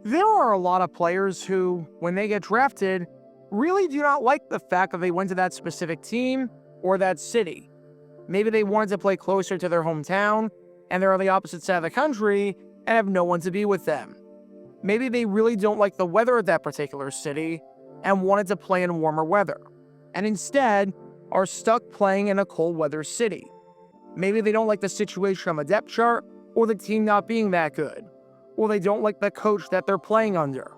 There are a lot of players who, when they get drafted, really do not like the fact that they went to that specific team or that city. Maybe they wanted to play closer to their hometown, and they're on the opposite side of the country and have no one to be with them. Maybe they really don't like the weather of that particular city and wanted to play in warmer weather, and instead are stuck playing in a cold weather city. Maybe they don't like the situation on the depth chart or the team not being that good, or they don't like the coach that they're playing under.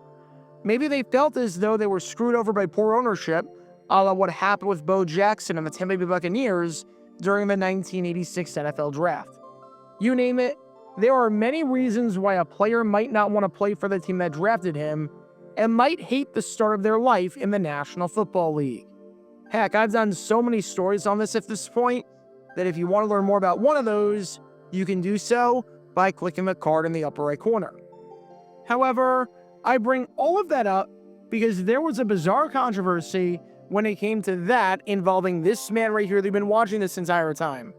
Maybe they felt as though they were screwed over by poor ownership, a la what happened with Bo Jackson and the Tampa Bay Buccaneers during the 1986 NFL Draft. You name it, there are many reasons why a player might not want to play for the team that drafted him and might hate the start of their life in the National Football League. Heck, I've done so many stories on this at this point that if you want to learn more about one of those, you can do so by clicking the card in the upper right corner. However, I bring all of that up because there was a bizarre controversy when it came to that involving this man right here that you've been watching this entire time.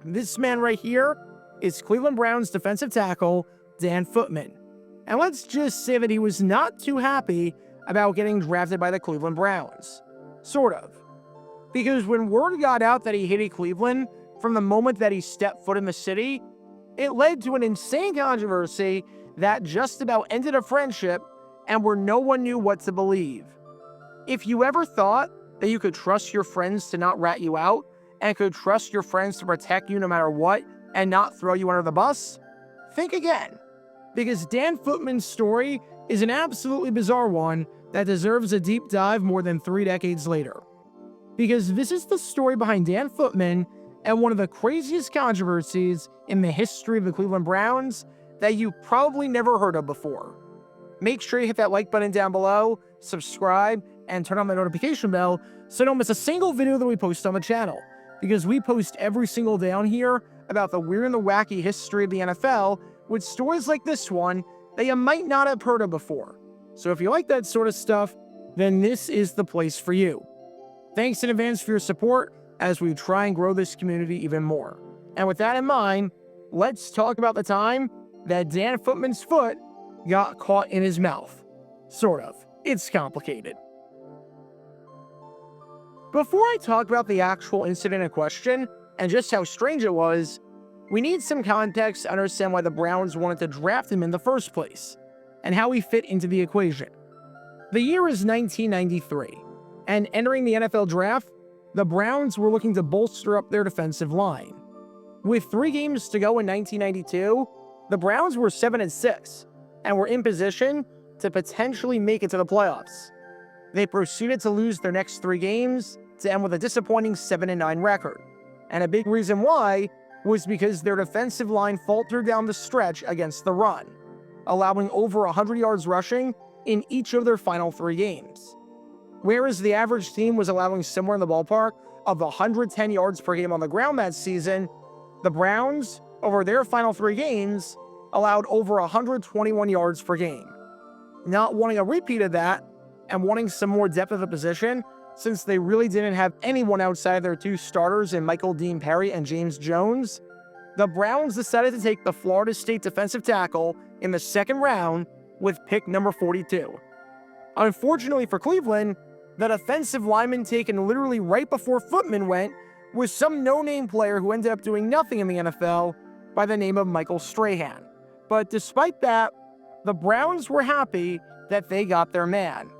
This man right here is Cleveland Browns defensive tackle Dan Footman. And let's just say that he was not too happy about getting drafted by the Cleveland Browns. Sort of. Because when word got out that he hated Cleveland from the moment that he stepped foot in the city, it led to an insane controversy that just about ended a friendship and where no one knew what to believe. If you ever thought that you could trust your friends to not rat you out and could trust your friends to protect you no matter what and not throw you under the bus, think again. Because Dan Footman's story is an absolutely bizarre one that deserves a deep dive more than 3 decades later. Because this is the story behind Dan Footman and one of the craziest controversies in the history of the Cleveland Browns that you probably never heard of before. Make sure you hit that like button down below, subscribe, and turn on the notification bell so you don't miss a single video that we post on the channel. Because we post every single day on here about the weird and the wacky history of the NFL with stories like this one that you might not have heard of before. So if you like that sort of stuff, then this is the place for you. Thanks in advance for your support as we try and grow this community even more. And with that in mind, let's talk about the time that Dan Footman's foot got caught in his mouth. Sort of. It's complicated. Before I talk about the actual incident in question and just how strange it was, we need some context to understand why the Browns wanted to draft him in the first place and how he fit into the equation. The year is 1993, and entering the NFL draft, the Browns were looking to bolster up their defensive line. With 3 games to go in 1992, the Browns were 7-6 and were in position to potentially make it to the playoffs. They proceeded to lose their next 3 games to end with a disappointing 7-9 record. And a big reason why was because their defensive line faltered down the stretch against the run, allowing over 100 yards rushing in each of their final 3 games. Whereas the average team was allowing somewhere in the ballpark of 110 yards per game on the ground that season, the Browns, over their final 3 games, allowed over 121 yards per game. Not wanting a repeat of that, and wanting some more depth at the position, since they really didn't have anyone outside their 2 starters in Michael Dean Perry and James Jones, the Browns decided to take the Florida State defensive tackle in the 2nd round with pick number 42. Unfortunately for Cleveland, the defensive lineman taken literally right before Footman went was some no-name player who ended up doing nothing in the NFL by the name of Michael Strahan. But despite that, the Browns were happy that they got their man.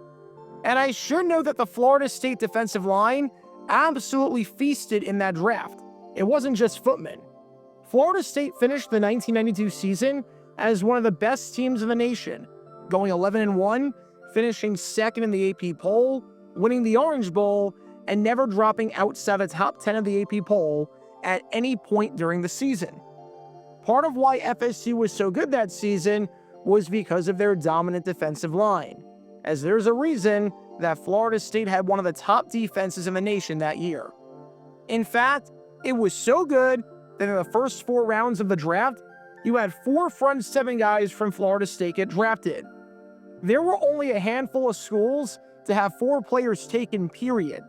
And I should note that the Florida State defensive line absolutely feasted in that draft. It wasn't just Footman. Florida State finished the 1992 season as one of the best teams in the nation, going 11-1, finishing 2nd in the AP poll, winning the Orange Bowl, and never dropping outside the top 10 of the AP poll at any point during the season. Part of why FSU was so good that season was because of their dominant defensive line, as there's a reason that Florida State had one of the top defenses in the nation that year. In fact, it was so good that in the first 4 rounds of the draft, you had 4 front 7 guys from Florida State get drafted. There were only a handful of schools to have 4 players taken, period.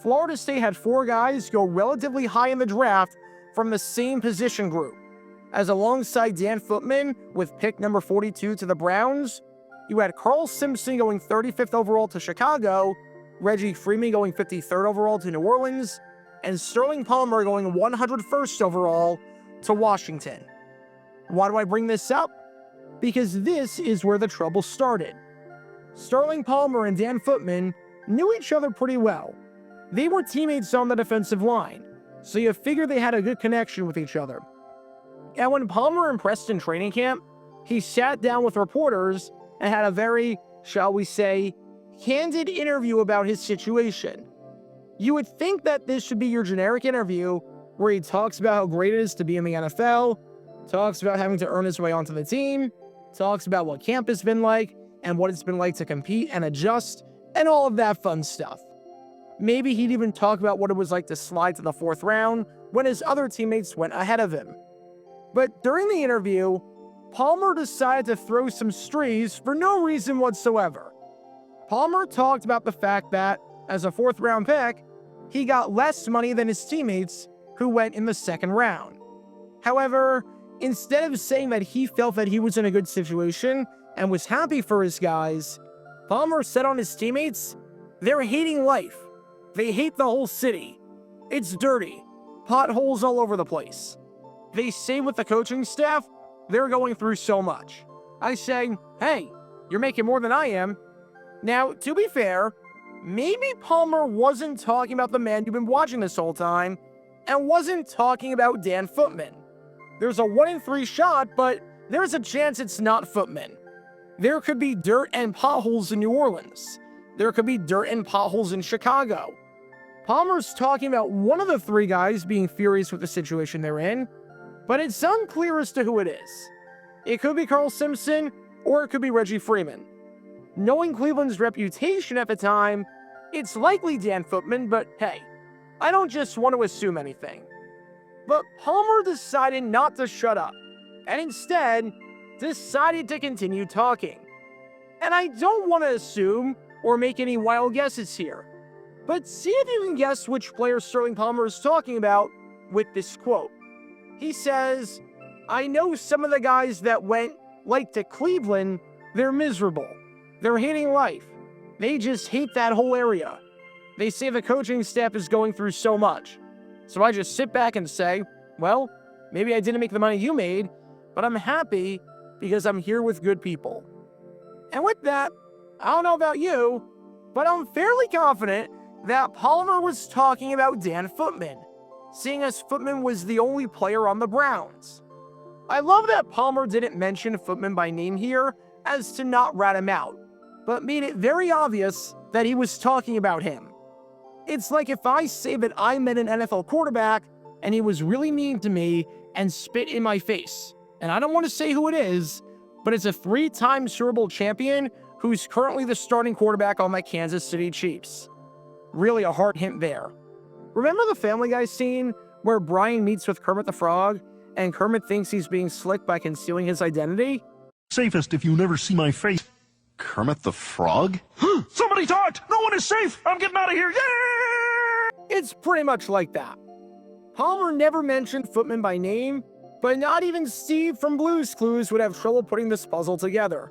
Florida State had 4 guys go relatively high in the draft from the same position group, as alongside Dan Footman with pick number 42 to the Browns, you had Carl Simpson going 35th overall to Chicago, Reggie Freeman going 53rd overall to New Orleans, and Sterling Palmer going 101st overall to Washington. Why do I bring this up? Because this is where the trouble started. Sterling Palmer and Dan Footman knew each other pretty well. They were teammates on the defensive line, so you figure they had a good connection with each other. And when Palmer impressed in training camp, he sat down with reporters and had a very, shall we say, candid interview about his situation. You would think that this should be your generic interview where he talks about how great it is to be in the NFL, talks about having to earn his way onto the team, talks about what camp has been like and what it's been like to compete and adjust, and all of that fun stuff. Maybe he'd even talk about what it was like to slide to the 4th round when his other teammates went ahead of him. But during the interview, Palmer decided to throw some strees for no reason whatsoever. Palmer talked about the fact that, as a 4th round pick, he got less money than his teammates who went in the 2nd round. However, instead of saying that he felt that he was in a good situation and was happy for his guys, Palmer said on his teammates, they're hating life. They hate the whole city. It's dirty. Potholes all over the place. They say with the coaching staff, they're going through so much. I say, hey, you're making more than I am. Now, to be fair, maybe Palmer wasn't talking about the man you've been watching this whole time and wasn't talking about Dan Footman. There's a 1 in 3 shot, but there's a chance it's not Footman. There could be dirt and potholes in New Orleans. There could be dirt and potholes in Chicago. Palmer's talking about one of the 3 guys being furious with the situation they're in, but it's unclear as to who it is. It could be Carl Simpson, or it could be Reggie Freeman. Knowing Cleveland's reputation at the time, it's likely Dan Footman, but hey, I don't just want to assume anything. But Palmer decided not to shut up, and instead decided to continue talking. And I don't want to assume or make any wild guesses here, but see if you can guess which player Sterling Palmer is talking about with this quote. He says, I know some of the guys that went, like, to Cleveland, they're miserable. They're hating life. They just hate that whole area. They say the coaching staff is going through so much. So I just sit back and say, well, maybe I didn't make the money you made, but I'm happy because I'm here with good people. And with that, I don't know about you, but I'm fairly confident that Palmer was talking about Dan Footman, seeing as Footman was the only player on the Browns. I love that Palmer didn't mention Footman by name here as to not rat him out, but made it very obvious that he was talking about him. It's like if I say that I met an NFL quarterback and he was really mean to me and spit in my face. And I don't want to say who it is, but it's a 3-time Super Bowl champion who's currently the starting quarterback on my Kansas City Chiefs. Really a hard hint there. Remember the Family Guy scene where Brian meets with Kermit the Frog and Kermit thinks he's being slick by concealing his identity? Safest if you never see my face. Kermit the Frog? Somebody talked! No one is safe! I'm getting out of here! Yeah! It's pretty much like that. Palmer never mentioned Footman by name, but not even Steve from Blue's Clues would have trouble putting this puzzle together.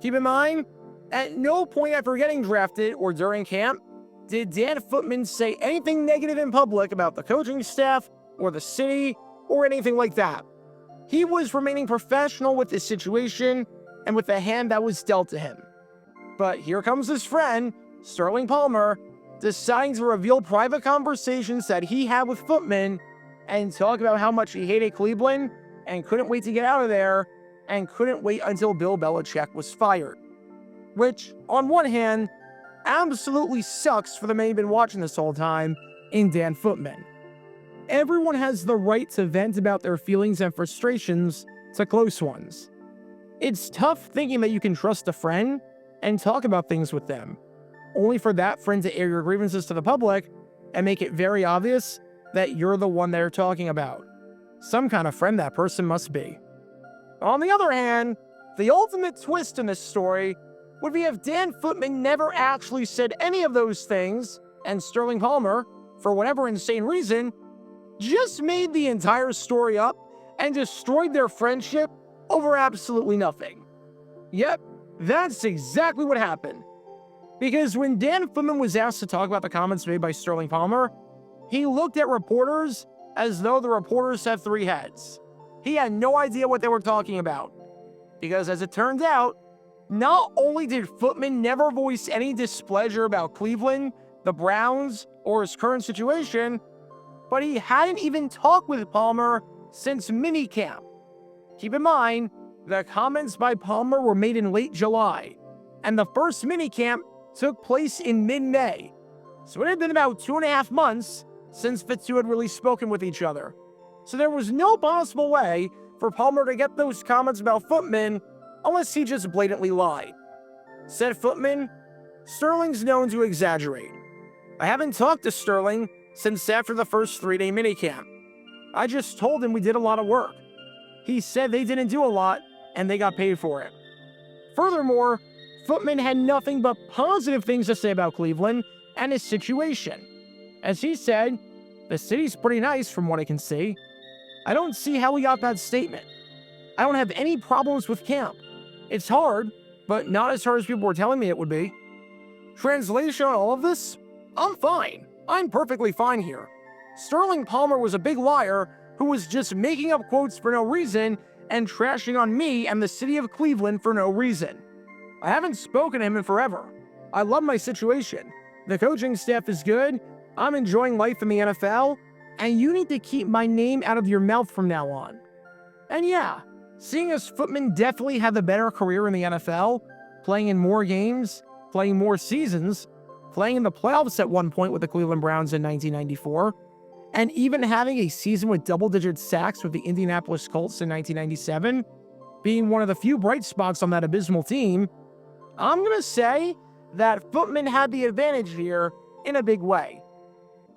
Keep in mind, at no point after getting drafted or during camp did Dan Footman say anything negative in public about the coaching staff or the city or anything like that. He was remaining professional with this situation and with the hand that was dealt to him. But here comes his friend, Sterling Palmer, deciding to reveal private conversations that he had with Footman and talk about how much he hated Cleveland and couldn't wait to get out of there and couldn't wait until Bill Belichick was fired. Which, on one hand, absolutely sucks for the man you've been watching this whole time in Dan Footman. Everyone has the right to vent about their feelings and frustrations to close ones. It's tough thinking that you can trust a friend and talk about things with them, only for that friend to air your grievances to the public and make it very obvious that you're the one they're talking about. Some kind of friend that person must be. On the other hand, the ultimate twist in this story would be if Dan Footman never actually said any of those things, and Sterling Palmer, for whatever insane reason, just made the entire story up and destroyed their friendship over absolutely nothing. Yep, That's exactly what happened. Because when Dan Footman was asked to talk about the comments made by Sterling Palmer, he looked at reporters as though the reporters had three heads. He had no idea what they were talking about. Because as it turned out, not only did Footman never voice any displeasure about Cleveland, the Browns, or his current situation, but he hadn't even talked with Palmer since minicamp. Keep in mind, the comments by Palmer were made in late July, and the first minicamp took place in mid-May. So it had been about 2.5 months since the two had really spoken with each other. So there was no possible way for Palmer to get those comments about Footman unless he just blatantly lied. Said Footman, "Sterling's known to exaggerate. I haven't talked to Sterling since after the first 3-day minicamp. I just told him we did a lot of work. He said they didn't do a lot and they got paid for it." Furthermore, Footman had nothing but positive things to say about Cleveland and his situation. As he said, "The city's pretty nice from what I can see. I don't see how we got that statement. I don't have any problems with camp. It's hard, but not as hard as people were telling me it would be." Translation on all of this? I'm fine. I'm perfectly fine here. Sterling Palmer was a big liar who was just making up quotes for no reason and trashing on me and the city of Cleveland for no reason. I haven't spoken to him in forever. I love my situation. The coaching staff is good. I'm enjoying life in the NFL, and you need to keep my name out of your mouth from now on. And yeah, seeing as Footman definitely had the better career in the NFL, playing in more games, playing more seasons, playing in the playoffs at one point with the Cleveland Browns in 1994, and even having a season with double-digit sacks with the Indianapolis Colts in 1997, being one of the few bright spots on that abysmal team, I'm going to say that Footman had the advantage here in a big way.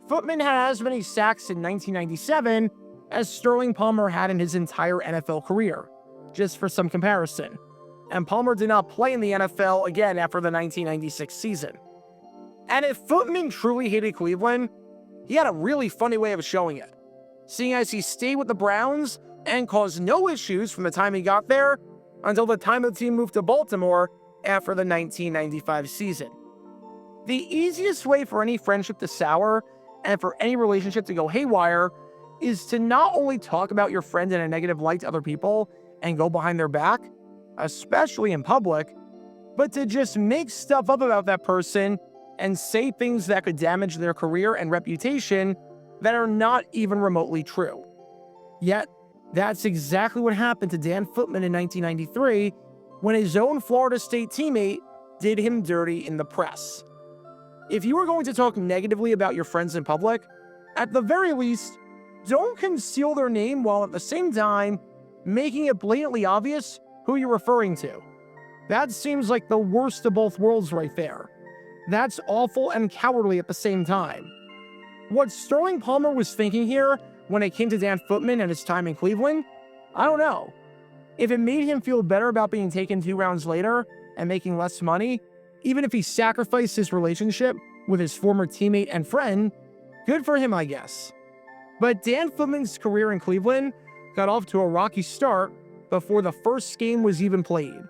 Footman had as many sacks in 1997 as Sterling Palmer had in his entire NFL career, just for some comparison. And Palmer did not play in the NFL again after the 1996 season. And if Footman truly hated Cleveland, he had a really funny way of showing it, seeing as he stayed with the Browns and caused no issues from the time he got there until the time the team moved to Baltimore after the 1995 season. The easiest way for any friendship to sour and for any relationship to go haywire is to not only talk about your friend in a negative light to other people and go behind their back, especially in public, but to just make stuff up about that person and say things that could damage their career and reputation that are not even remotely true. Yet, that's exactly what happened to Dan Footman in 1993 when his own Florida State teammate did him dirty in the press. If you are going to talk negatively about your friends in public, at the very least, don't conceal their name while at the same time making it blatantly obvious who you're referring to. That seems like the worst of both worlds right there. That's awful and cowardly at the same time. What Sterling Palmer was thinking here when it came to Dan Footman and his time in Cleveland, I don't know. If it made him feel better about being taken 2 rounds later and making less money, even if he sacrificed his relationship with his former teammate and friend, good for him, I guess. But Dan Footman's career in Cleveland got off to a rocky start before the first game was even played,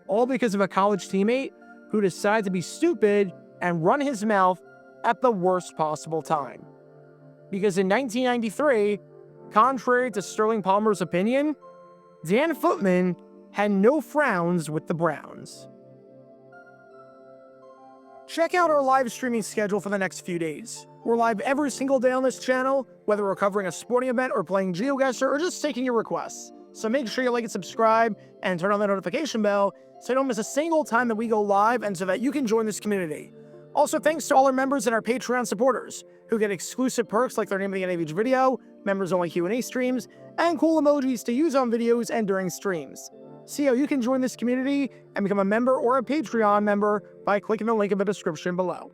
all because of a college teammate who decided to be stupid and run his mouth at the worst possible time. Because in 1993, contrary to Sterling Palmer's opinion, Dan Footman had no frowns with the Browns. Check out our live streaming schedule for the next few days. We're live every single day on this channel, whether we're covering a sporting event or playing GeoGuessr or just taking your requests. So make sure you like and subscribe and turn on the notification bell so you don't miss a single time that we go live and so that you can join this community. Also, thanks to all our members and our Patreon supporters who get exclusive perks like their name at the end of each video, members-only Q&A streams, and cool emojis to use on videos and during streams. See how you can join this community and become a member or a Patreon member by clicking the link in the description below.